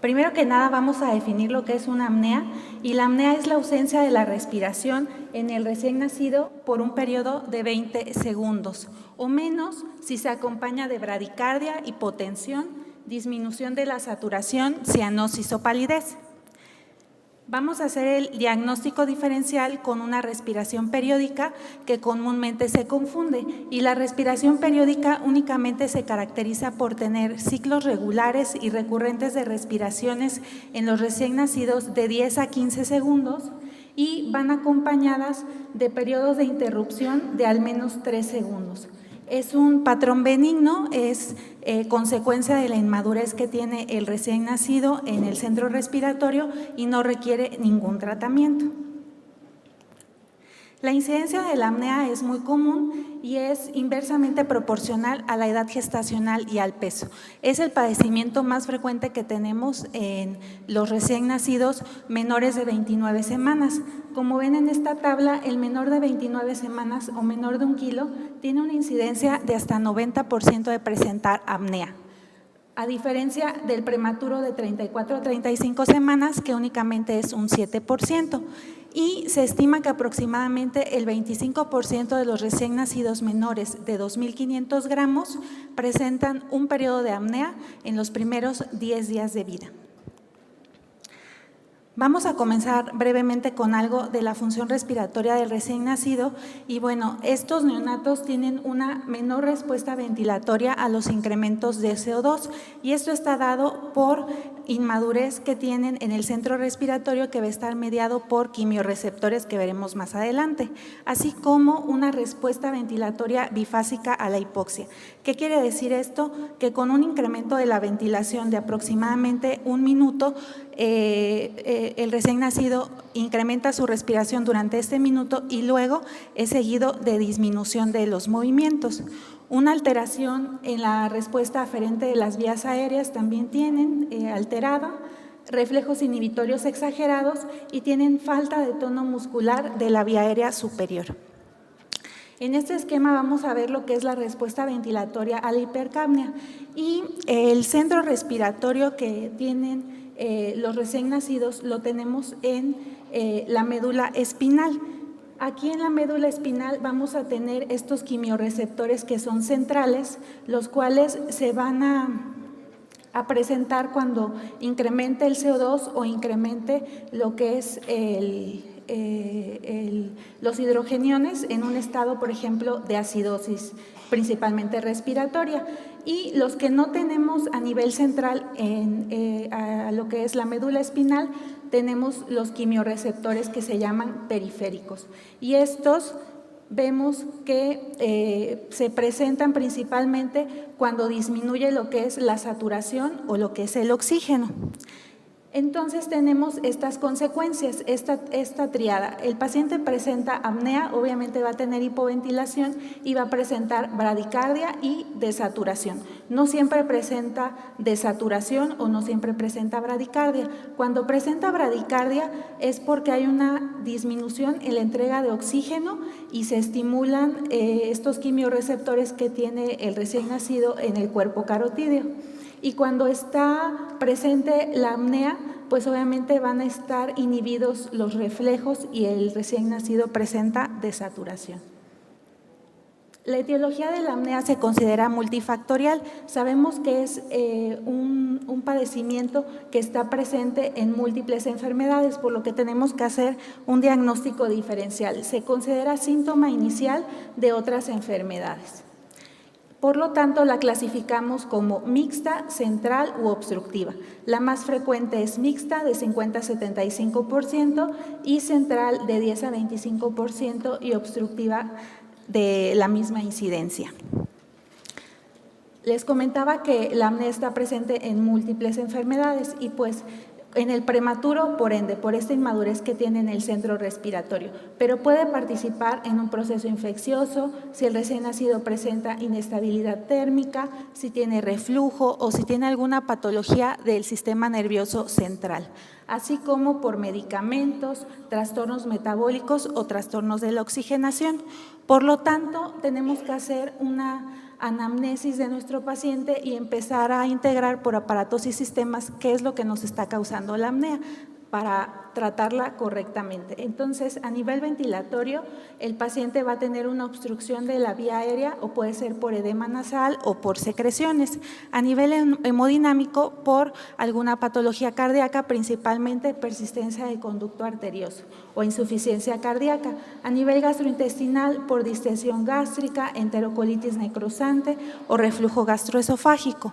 Primero que nada vamos a definir lo que es una apnea, y la apnea es la ausencia de la respiración en el recién nacido por un periodo de 20 segundos o menos si se acompaña de bradicardia, hipotensión, disminución de la saturación, cianosis o palidez. Vamos a hacer el diagnóstico diferencial con una respiración periódica que comúnmente se confunde, y la respiración periódica únicamente se caracteriza por tener ciclos regulares y recurrentes de respiraciones en los recién nacidos de 10 a 15 segundos y van acompañadas de periodos de interrupción de al menos 3 segundos. Es un patrón benigno, es consecuencia de la inmadurez que tiene el recién nacido en el centro respiratorio y no requiere ningún tratamiento. La incidencia de la apnea es muy común y es inversamente proporcional a la edad gestacional y al peso. Es el padecimiento más frecuente que tenemos en los recién nacidos menores de 29 semanas. Como ven en esta tabla, el menor de 29 semanas o menor de 1 kilo tiene una incidencia de hasta 90% de presentar apnea, a diferencia del prematuro de 34 a 35 semanas, que únicamente es un 7%. Y se estima que aproximadamente el 25% de los recién nacidos menores de 2.500 gramos presentan un periodo de apnea en los primeros 10 días de vida. Vamos a comenzar brevemente con algo de la función respiratoria del recién nacido y bueno, estos neonatos tienen una menor respuesta ventilatoria a los incrementos de CO2 y esto está dado por inmadurez que tienen en el centro respiratorio, que va a estar mediado por quimiorreceptores que veremos más adelante, así como una respuesta ventilatoria bifásica a la hipoxia. ¿Qué quiere decir esto? Que con un incremento de la ventilación de aproximadamente 1 minuto, el recién nacido incrementa su respiración durante este minuto y luego es seguido de disminución de los movimientos. Una alteración en la respuesta aferente de las vías aéreas también tienen alterada, reflejos inhibitorios exagerados y tienen falta de tono muscular de la vía aérea superior. En este esquema vamos a ver lo que es la respuesta ventilatoria a la hipercapnia y el centro respiratorio que tienen los recién nacidos lo tenemos en la médula espinal. Aquí en la médula espinal vamos a tener estos quimiorreceptores que son centrales, los cuales se van a presentar cuando incremente el CO2 o incremente lo que es los hidrogeniones en un estado, por ejemplo, de acidosis, principalmente respiratoria. Y los que no tenemos a nivel central a lo que es la médula espinal, tenemos los quimiorreceptores que se llaman periféricos. Y estos vemos que se presentan principalmente cuando disminuye lo que es la saturación o lo que es el oxígeno. Entonces tenemos estas consecuencias, esta triada. El paciente presenta apnea, obviamente va a tener hipoventilación y va a presentar bradicardia y desaturación. No siempre presenta desaturación o no siempre presenta bradicardia. Cuando presenta bradicardia es porque hay una disminución en la entrega de oxígeno y se estimulan estos quimiorreceptores que tiene el recién nacido en el cuerpo carotídeo. Y cuando está presente la apnea, pues obviamente van a estar inhibidos los reflejos y el recién nacido presenta desaturación. La etiología de la apnea se considera multifactorial. Sabemos que es un padecimiento que está presente en múltiples enfermedades, por lo que tenemos que hacer un diagnóstico diferencial. Se considera síntoma inicial de otras enfermedades. Por lo tanto, la clasificamos como mixta, central u obstructiva. La más frecuente es mixta, de 50 a 75%, y central, de 10 a 25%, y obstructiva, de la misma incidencia. Les comentaba que la apnea está presente en múltiples enfermedades y pues en el prematuro, por ende, por esta inmadurez que tiene en el centro respiratorio, pero puede participar en un proceso infeccioso si el recién nacido presenta inestabilidad térmica, si tiene reflujo o si tiene alguna patología del sistema nervioso central, así como por medicamentos, trastornos metabólicos o trastornos de la oxigenación. Por lo tanto, tenemos que hacer una anamnesis de nuestro paciente y empezar a integrar por aparatos y sistemas qué es lo que nos está causando la apnea para tratarla correctamente. Entonces, a nivel ventilatorio, el paciente va a tener una obstrucción de la vía aérea o puede ser por edema nasal o por secreciones. A nivel hemodinámico, por alguna patología cardíaca, principalmente persistencia del conducto arterioso o insuficiencia cardíaca. A nivel gastrointestinal, por distensión gástrica, enterocolitis necrosante o reflujo gastroesofágico.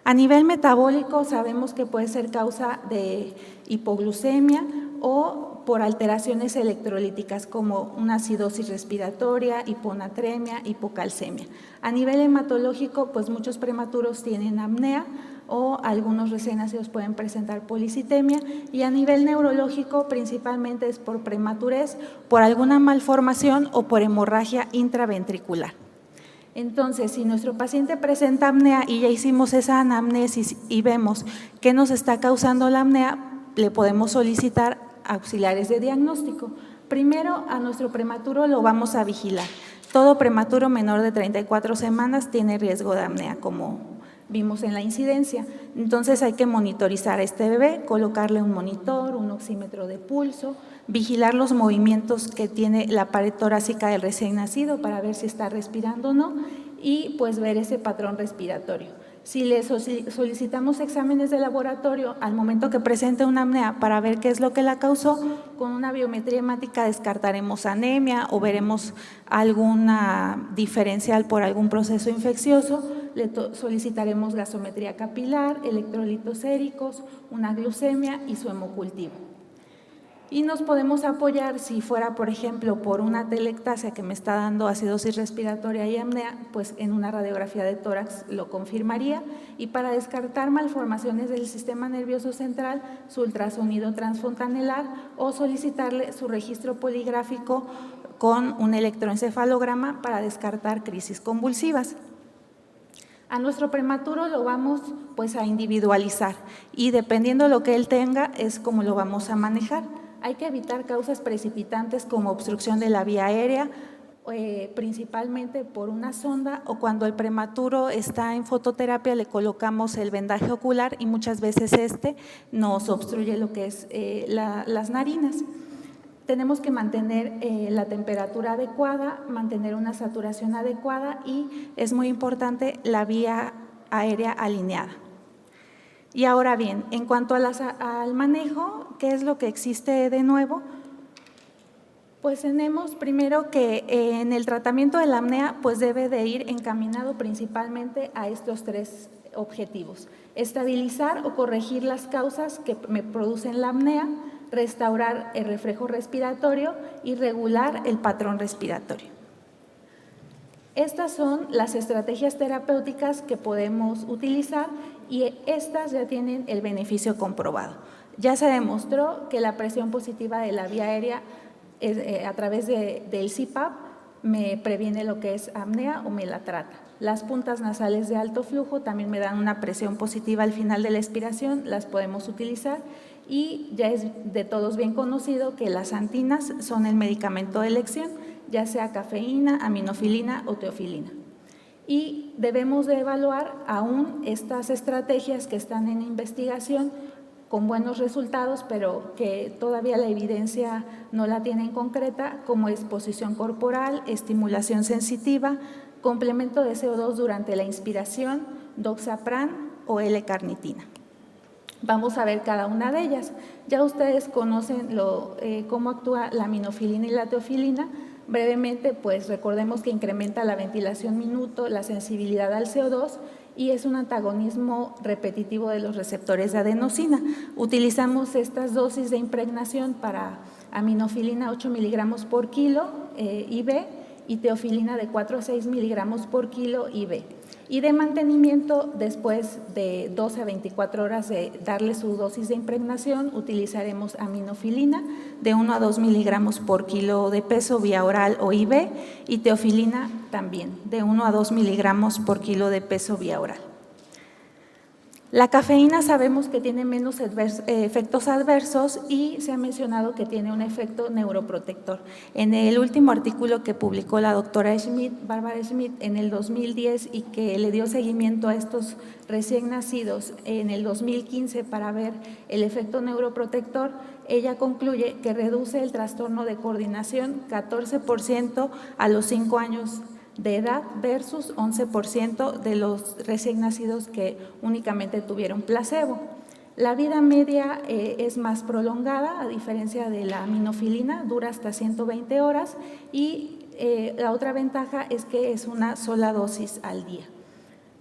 A nivel metabólico sabemos que puede ser causa de hipoglucemia o por alteraciones electrolíticas como una acidosis respiratoria, hiponatremia, hipocalcemia. A nivel hematológico, pues muchos prematuros tienen apnea o algunos recién nacidos pueden presentar policitemia, y a nivel neurológico principalmente es por prematurez, por alguna malformación o por hemorragia intraventricular. Entonces, si nuestro paciente presenta apnea y ya hicimos esa anamnesis y vemos qué nos está causando la apnea, le podemos solicitar auxiliares de diagnóstico. Primero, a nuestro prematuro lo vamos a vigilar. Todo prematuro menor de 34 semanas tiene riesgo de apnea, como vimos en la incidencia. Entonces hay que monitorizar a este bebé, colocarle un monitor, un oxímetro de pulso, vigilar los movimientos que tiene la pared torácica del recién nacido para ver si está respirando o no y pues ver ese patrón respiratorio. Si le solicitamos exámenes de laboratorio al momento que presente una apnea para ver qué es lo que la causó, con una biometría hemática descartaremos anemia o veremos alguna diferencial por algún proceso infeccioso. Le solicitaremos gasometría capilar, electrolitos séricos, una glucemia y su hemocultivo. Y nos podemos apoyar, si fuera, por ejemplo, por una telectasia que me está dando acidosis respiratoria y apnea, pues en una radiografía de tórax lo confirmaría. Y para descartar malformaciones del sistema nervioso central, su ultrasonido transfontanelar o solicitarle su registro poligráfico con un electroencefalograma para descartar crisis convulsivas. A nuestro prematuro lo vamos pues a individualizar y dependiendo de lo que él tenga es como lo vamos a manejar. Hay que evitar causas precipitantes como obstrucción de la vía aérea, principalmente por una sonda, o cuando el prematuro está en fototerapia le colocamos el vendaje ocular y muchas veces nos obstruye lo que es las narinas. Tenemos que mantener la temperatura adecuada, mantener una saturación adecuada y es muy importante la vía aérea alineada. Y ahora bien, en cuanto al manejo, ¿qué es lo que existe de nuevo? Pues tenemos primero que en el tratamiento de la apnea pues debe de ir encaminado principalmente a estos tres objetivos: estabilizar o corregir las causas que me producen la apnea, restaurar el reflejo respiratorio y regular el patrón respiratorio. Estas son las estrategias terapéuticas que podemos utilizar y estas ya tienen el beneficio comprobado. Ya se demostró que la presión positiva de la vía aérea a través del CPAP me previene lo que es apnea o me la trata. Las puntas nasales de alto flujo también me dan una presión positiva al final de la expiración, las podemos utilizar. Y ya es de todos bien conocido que las antinas son el medicamento de elección, ya sea cafeína, aminofilina o teofilina. Y debemos de evaluar aún estas estrategias que están en investigación con buenos resultados, pero que todavía la evidencia no la tienen concreta, como exposición corporal, estimulación sensitiva, complemento de CO2 durante la inspiración, doxapran o L-carnitina. Vamos a ver cada una de ellas. Ya ustedes conocen cómo actúa la aminofilina y la teofilina. Brevemente, pues recordemos que incrementa la ventilación minuto, la sensibilidad al CO2 y es un antagonismo repetitivo de los receptores de adenosina. Utilizamos estas dosis de impregnación para aminofilina 8 miligramos por kilo IV y teofilina de 4 a 6 miligramos por kilo IV. Y de mantenimiento, después de 12 a 24 horas de darle su dosis de impregnación, utilizaremos aminofilina de 1 a 2 miligramos por kilo de peso vía oral o IV y teofilina también de 1 a 2 miligramos por kilo de peso vía oral. La cafeína sabemos que tiene menos efectos adversos y se ha mencionado que tiene un efecto neuroprotector. En el último artículo que publicó la doctora Bárbara Schmidt, en el 2010 y que le dio seguimiento a estos recién nacidos en el 2015 para ver el efecto neuroprotector, ella concluye que reduce el trastorno de coordinación 14% a los 5 años de edad versus 11% de los recién nacidos que únicamente tuvieron placebo. La vida media es más prolongada, a diferencia de la aminofilina, dura hasta 120 horas y la otra ventaja es que es una sola dosis al día.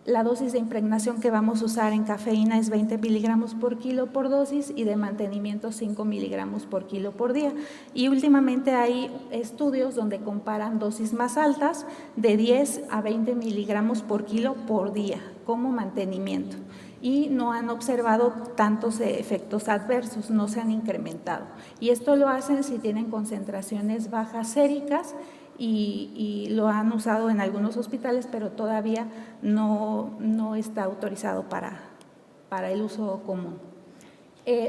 La dosis de impregnación que vamos a usar en cafeína es 20 miligramos por kilo por dosis y de mantenimiento 5 miligramos por kilo por día. Y últimamente hay estudios donde comparan dosis más altas de 10 a 20 miligramos por kilo por día como mantenimiento. Y no han observado tantos efectos adversos, no se han incrementado. Y esto lo hacen si tienen concentraciones bajas séricas y lo han usado en algunos hospitales, pero todavía no está autorizado para el uso común.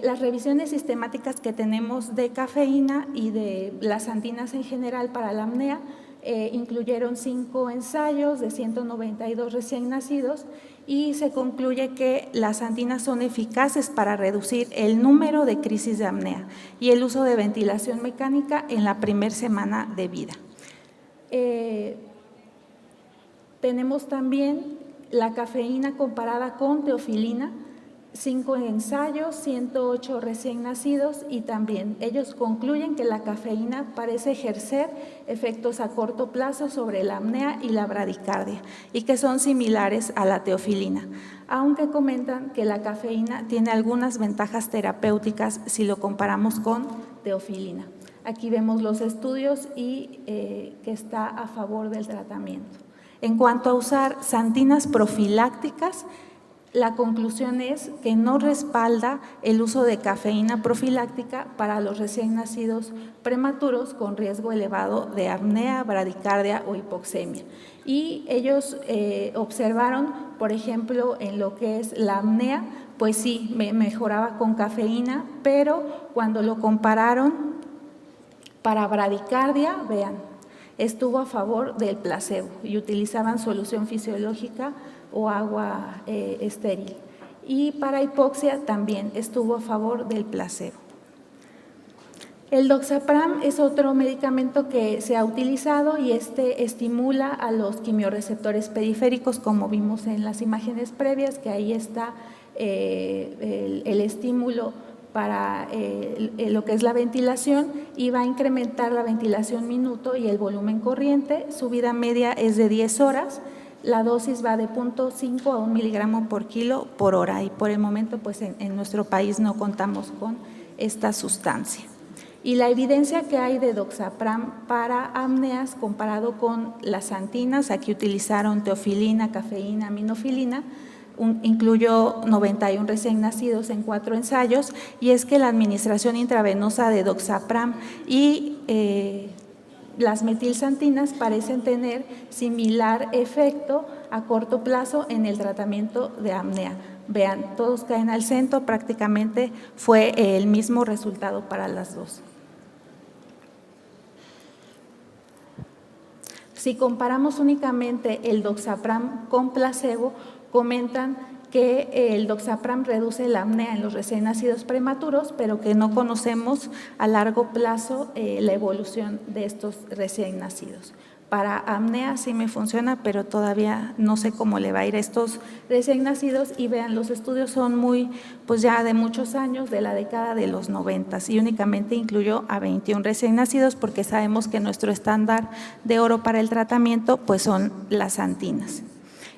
Las revisiones sistemáticas que tenemos de cafeína y de las antinas en general para la apnea incluyeron 5 ensayos de 192 recién nacidos y se concluye que las antinas son eficaces para reducir el número de crisis de apnea y el uso de ventilación mecánica en la primera semana de vida. Tenemos también la cafeína comparada con teofilina, 5 ensayos, 108 recién nacidos y también ellos concluyen que la cafeína parece ejercer efectos a corto plazo sobre la apnea y la bradicardia y que son similares a la teofilina, aunque comentan que la cafeína tiene algunas ventajas terapéuticas si lo comparamos con teofilina. Aquí vemos los estudios y que está a favor del tratamiento. En cuanto a usar santinas profilácticas, la conclusión es que no respalda el uso de cafeína profiláctica para los recién nacidos prematuros con riesgo elevado de apnea, bradicardia o hipoxemia. Y ellos observaron, por ejemplo, en lo que es la apnea, pues sí, mejoraba con cafeína, pero cuando lo compararon para bradicardia, vean, estuvo a favor del placebo y utilizaban solución fisiológica o agua estéril. Y para hipoxia también estuvo a favor del placebo. El doxapram es otro medicamento que se ha utilizado y este estimula a los quimiorreceptores periféricos, como vimos en las imágenes previas, que ahí está el estímulo para lo que es la ventilación y va a incrementar la ventilación minuto y el volumen corriente. Su vida media es de 10 horas. La dosis va de 0.5 a 1 miligramo por kilo por hora y por el momento pues en nuestro país no contamos con esta sustancia. Y la evidencia que hay de doxapram para apneas comparado con las antinas, aquí utilizaron teofilina, cafeína, aminofilina, incluyó 91 recién nacidos en 4 ensayos y es que la administración intravenosa de doxapram y las metilsantinas parecen tener similar efecto a corto plazo en el tratamiento de apnea. Vean, todos caen al centro, prácticamente fue el mismo resultado para las dos. Si comparamos únicamente el doxapram con placebo, comentan que el doxapram reduce la apnea en los recién nacidos prematuros, pero que no conocemos a largo plazo la evolución de estos recién nacidos. Para apnea sí me funciona, pero todavía no sé cómo le va a ir a estos recién nacidos y vean, los estudios son muy, pues ya de muchos años, de la década de los 90 y únicamente incluyó a 21 recién nacidos porque sabemos que nuestro estándar de oro para el tratamiento pues son las antinas.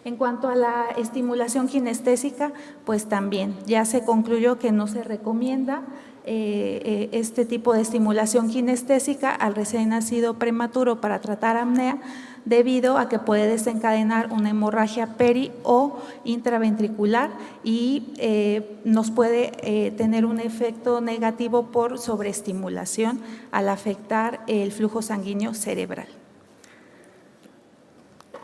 En cuanto a la estimulación kinestésica, pues también ya se concluyó que no se recomienda este tipo de estimulación kinestésica al recién nacido prematuro para tratar apnea debido a que puede desencadenar una hemorragia peri o intraventricular y nos puede tener un efecto negativo por sobreestimulación al afectar el flujo sanguíneo cerebral.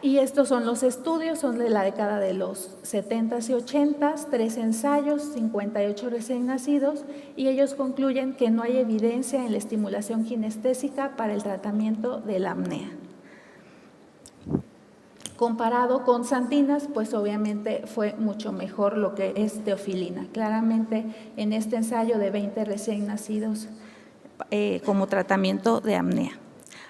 Y estos son los estudios, son de la década de los 70s y 80s, 3 ensayos, 58 recién nacidos, y ellos concluyen que no hay evidencia en la estimulación kinestésica para el tratamiento de la apnea. Comparado con Santinas, pues obviamente fue mucho mejor lo que es teofilina. Claramente en este ensayo de 20 recién nacidos como tratamiento de apnea.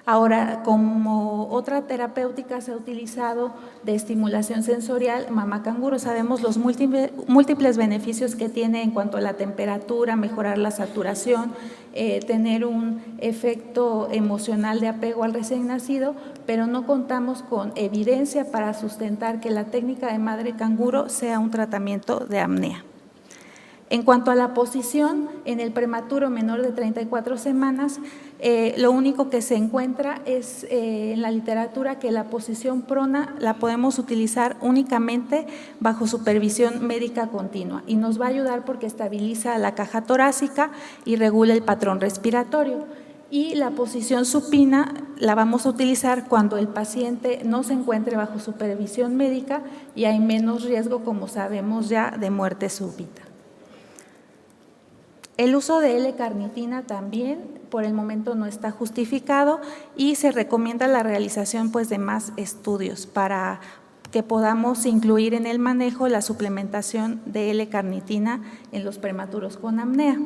Ahora, como otra terapéutica se ha utilizado de estimulación sensorial, mamá canguro, sabemos los múltiples beneficios que tiene en cuanto a la temperatura, mejorar la saturación, tener un efecto emocional de apego al recién nacido, pero no contamos con evidencia para sustentar que la técnica de madre canguro sea un tratamiento de apnea. En cuanto a la posición, en el prematuro menor de 34 semanas, lo único que se encuentra es en la literatura que la posición prona la podemos utilizar únicamente bajo supervisión médica continua y nos va a ayudar porque estabiliza la caja torácica y regula el patrón respiratorio. Y la posición supina la vamos a utilizar cuando el paciente no se encuentre bajo supervisión médica y hay menos riesgo, como sabemos ya, de muerte súbita. El uso de L-carnitina también por el momento no está justificado y se recomienda la realización de más estudios para que podamos incluir en el manejo la suplementación de L-carnitina en los prematuros con apnea.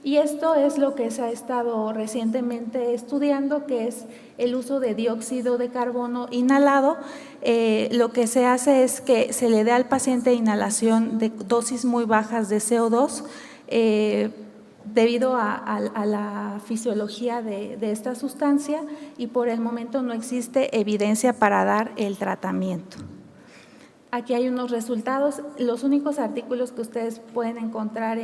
Y esto es lo que se ha estado recientemente estudiando, que es el uso de dióxido de carbono inhalado. Lo que se hace es que se le dé al paciente inhalación de dosis muy bajas de CO2, debido a la fisiología de esta sustancia y por el momento no existe evidencia para dar el tratamiento. Aquí hay unos resultados. Los únicos artículos que ustedes pueden encontrar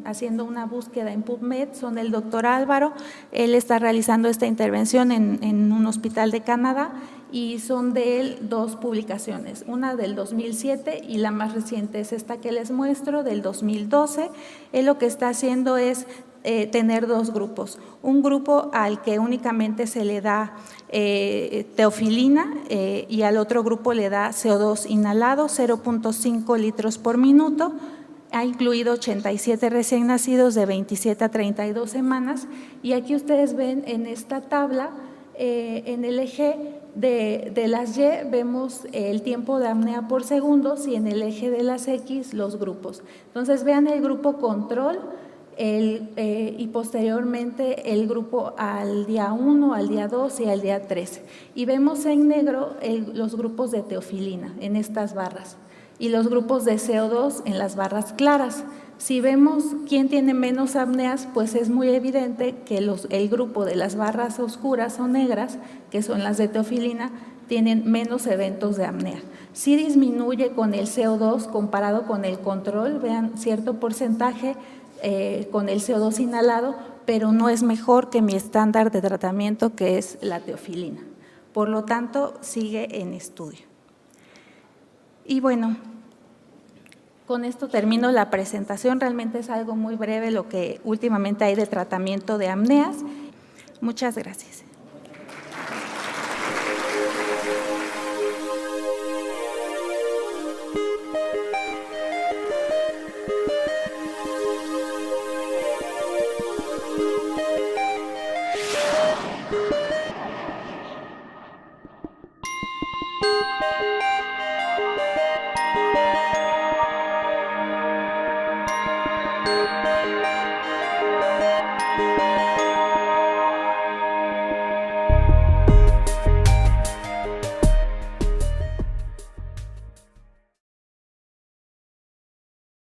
haciendo una búsqueda en PubMed son del doctor Álvaro. Él está realizando esta intervención en un hospital de Canadá y son de él 2 publicaciones, una del 2007 y la más reciente es esta que les muestro, del 2012. Él lo que está haciendo es tener 2 grupos, un grupo al que únicamente se le da teofilina y al otro grupo le da CO2 inhalado, 0.5 litros por minuto. Ha incluido 87 recién nacidos de 27 a 32 semanas y aquí ustedes ven en esta tabla, en el eje de las Y vemos el tiempo de apnea por segundos y en el eje de las X los grupos. Entonces vean el grupo control y posteriormente el grupo al día 1, al día 2 y al día 13. Y vemos en negro los grupos de teofilina en estas barras y los grupos de CO2 en las barras claras. Si vemos quién tiene menos apneas, pues es muy evidente que el grupo de las barras oscuras o negras, que son las de teofilina, tienen menos eventos de apnea. Sí disminuye con el CO2 comparado con el control, vean cierto porcentaje con el CO2 inhalado, pero no es mejor que mi estándar de tratamiento, que es la teofilina. Por lo tanto, sigue en estudio. Y bueno, con esto termino la presentación. Realmente es algo muy breve lo que últimamente hay de tratamiento de apneas. Muchas gracias.